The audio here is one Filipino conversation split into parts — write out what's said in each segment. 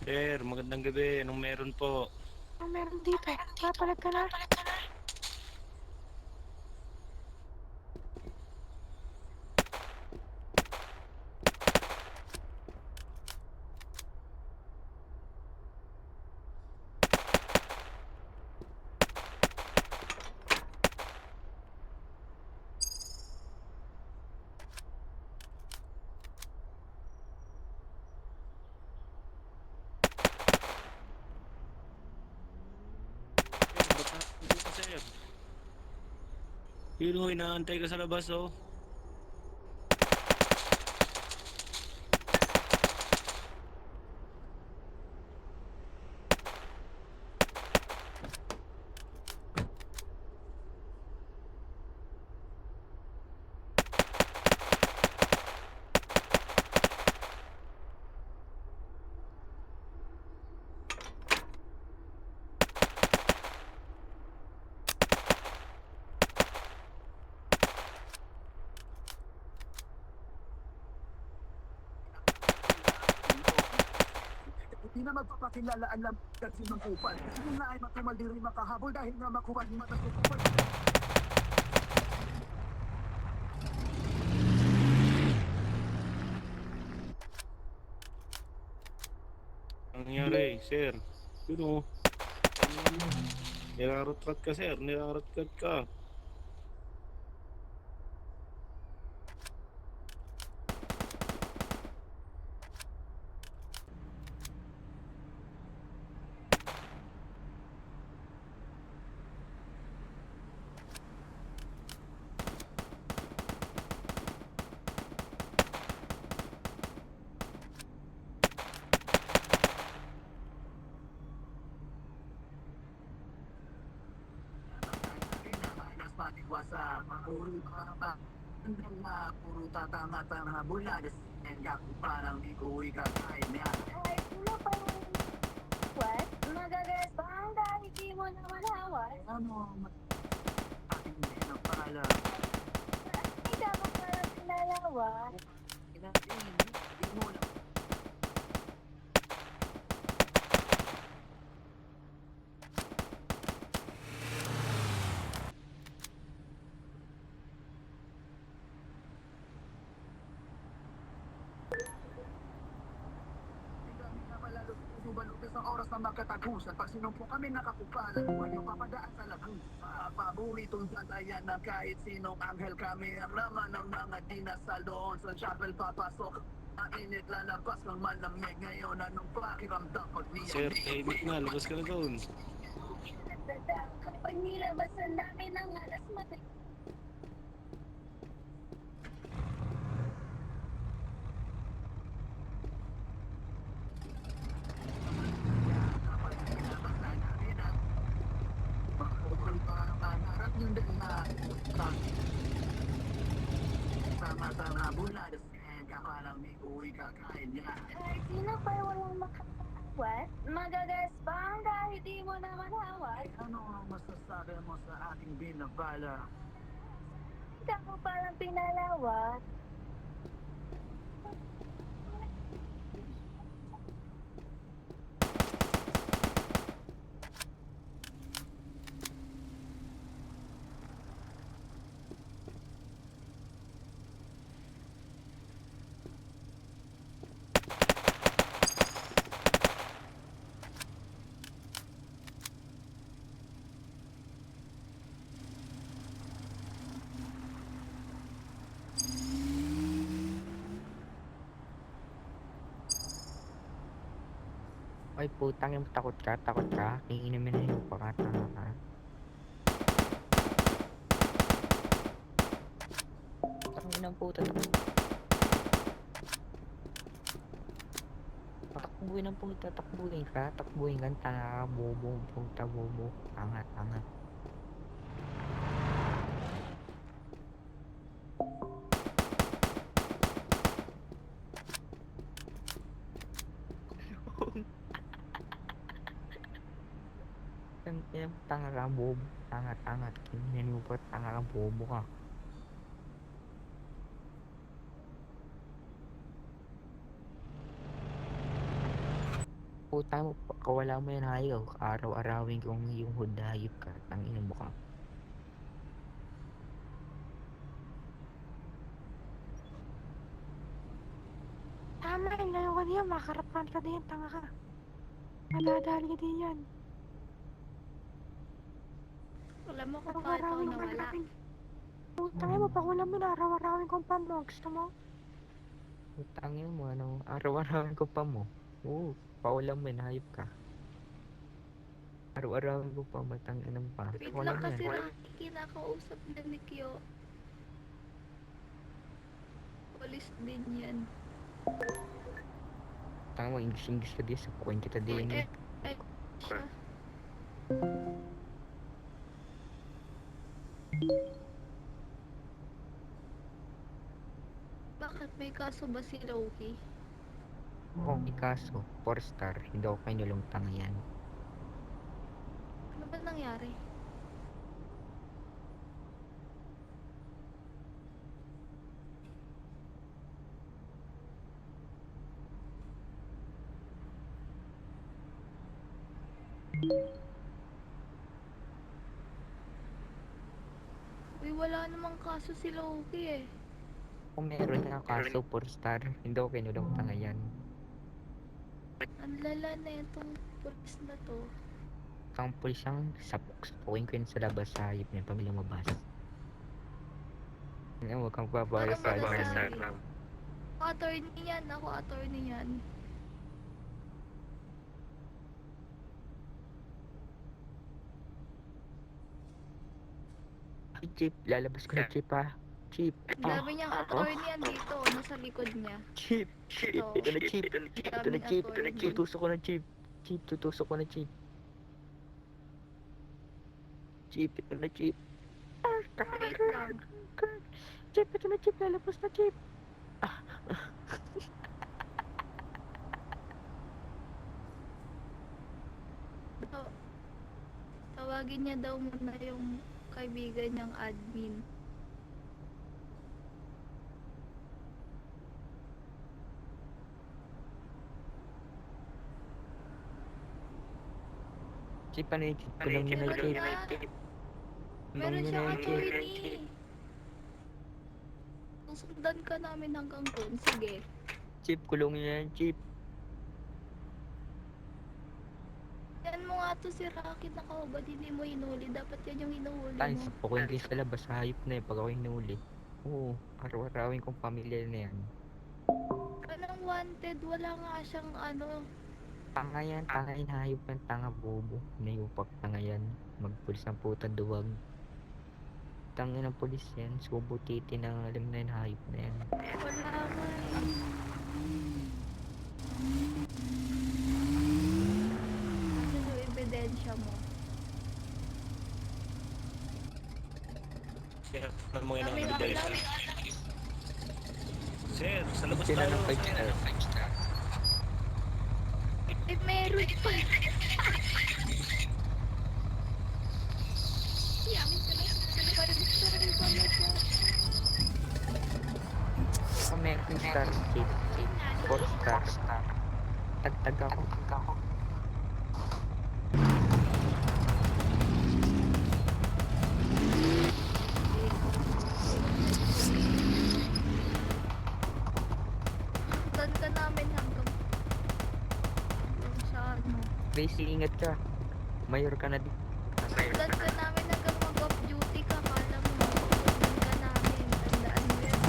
Sir, magandang gabi. Anong meron po? Meron dito eh. Papalag ka na. Sir, ba't nandito ka, sir? Yun ho, inaantay ka sa labas, oh. Hindi na magpapakilala ang lambat sinong kupal. Sino nga ay matumal di rin makahabol dahil nga makuha ni matas ng kupal. Ang nangyari, sir? Yun ho. Nirarotrat ka, sir. Nirarotrat ka. Mas patiwasa, puro ka hanggang na puro tatanga-tanga buladas. And ako parang di ko ikakain niya. Ay, sino pa yung what? Magagas ba ang dahil di mo na malawas? Ano, ating pinapala. Hindi ka mo parang pinalawas. Hindi mo lang. Sa oras na makatagusan, pag sinumpo kami nakakupalan, huwag yung papadaan sa labus. Paboritong sandayan na kahit sinong anghel kami, ang laman ng mga dinasal doon sa chapel papasok. Mainit lalabas ng malamig ngayon, anong pakiramdam pag Sir, niya? tahimik na. Labas ka na doon. Kapag nilabasan namin ang alas matay. Sama-sama buladas, kakalang may uwi kakain niya. Ay, sino pa yung walang makakawas? Magagas ba ang dahil di mo na malawas? Ano ang masasabi mo sa ating binabala? Hindi ka mo parang pinalawas. Ay putang yung takot ka, takot ka. Iinumin na yung pakatanga ka. Tangin ng puta. Takbuhin ng puta, takbuhin ka. Takbuhin ka, tanga ka, bobo, puta, bobo. Tanga, tanga. Tanga ka, bobo. Tanga, tanga. Kinin mo pa, tanga ka, bobo ka. Puta mo, kawala mo yan hayop. Araw-arawin kong yung hood hayop ka. Tangina mo ka. Tama, ilayo ka diyan, makarapan ka din, tanga ka. Madadali ka din yan. Alam mo kung bakit ako Araw-arawin naman nawala. natin. Putang mo, pakulam mo na, araw-arawin kong pan mo. Gusto mo? Putangin mo, ano, araw-arawin ko pa mo. Oo, paulam mo yan, hayop ka. Araw-arawin ko pa, matangin ng pa. Wait Wala lang mo kasi yan. Rocky, kinakausap na ni Kyo. Polis din yan. Tanga mo, English ka din, sapukin kita din. Eh, siya. Bakit may kaso ba si Loki? Oo, may kaso, 4 star, hindi ako kinulong tanga yan. Ano ba nangyari? Uy, wala namang kaso si Loki eh. Kung meron nga kaso, 4 star, hindi ako kinulong tanga yan. Ang lala na itong pulis na to. Kang pulis ang sapukin ko yun sa labas sa hayop niya pag lumabas. Ano, huwag kang babaya sa Parang akin. magasabi. Ako attorney yan, ako attorney yan. Ay, Chip, lalabas ko na Chip ha. Chip, Ang dami niyang attorney yan dito, nasa likod niya. Chip, ito na Chip, ito na Chip, attorney. tutusok ko na Chip. Chip, tutusok ko na Chip. Chip, ito na Chip. Wait lang. Chip, ito na Chip, lalabas na Chip. Tawagin niya daw muna yung kaibigan niyang admin. Chip, ano yung Chip? Kulong niya na Meron Chip. nga. Kulong Meron niya siyang na Chip. attorney. Susundan ka namin hanggang doon. Sige. Chip, kulong niya na Chip. Yan mo nga to si Rocky, nakaubad, hindi mo hinuli. Dapat yan yung hinuhuli Ay, mo. sapukin ko yun sa labas sa hayop na yun pag ako hinuli. Oo, araw-arawin kong pamilya na yan. Anong wanted? Wala nga siyang ano. Tanga yan, tanga yan, hayop ng tanga bobo. Nayupak tanga yan. Magpulis ng putang duwag. Tanga ng pulis yan, subo titi na alam na yan, hayop na yan. Wala nga eh. Ano yung ebidensya mo? Sir, ano mo yun ang Dami nga, ebidensya? dami. Sir, sa labas Sila tayo. ng 5 star. Eh, meron pa. Yamin ka na. Kung meron star, Chip. 4 star. Tagtag ako. Sundan ka namin hanggang sa ano. Tracy, ingat ka. Mayor ka na di. Sundan ka namin hanggang mag-off duty ka. Kala mo, sundan ka namin. Tandaan mo yan.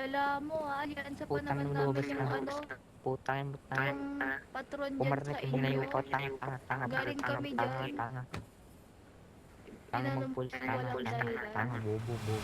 Lala mo aliansa pa Putang naman lumabas namin yung ka. ano, Putang mo tanga. yung patron dyan Pumarnik sa yung hinayo inyo. ko. Tanga. Galing kami Tanga. dyan. Tanga Tinanong magpulis. walang dahilan. Tanga. Bobo.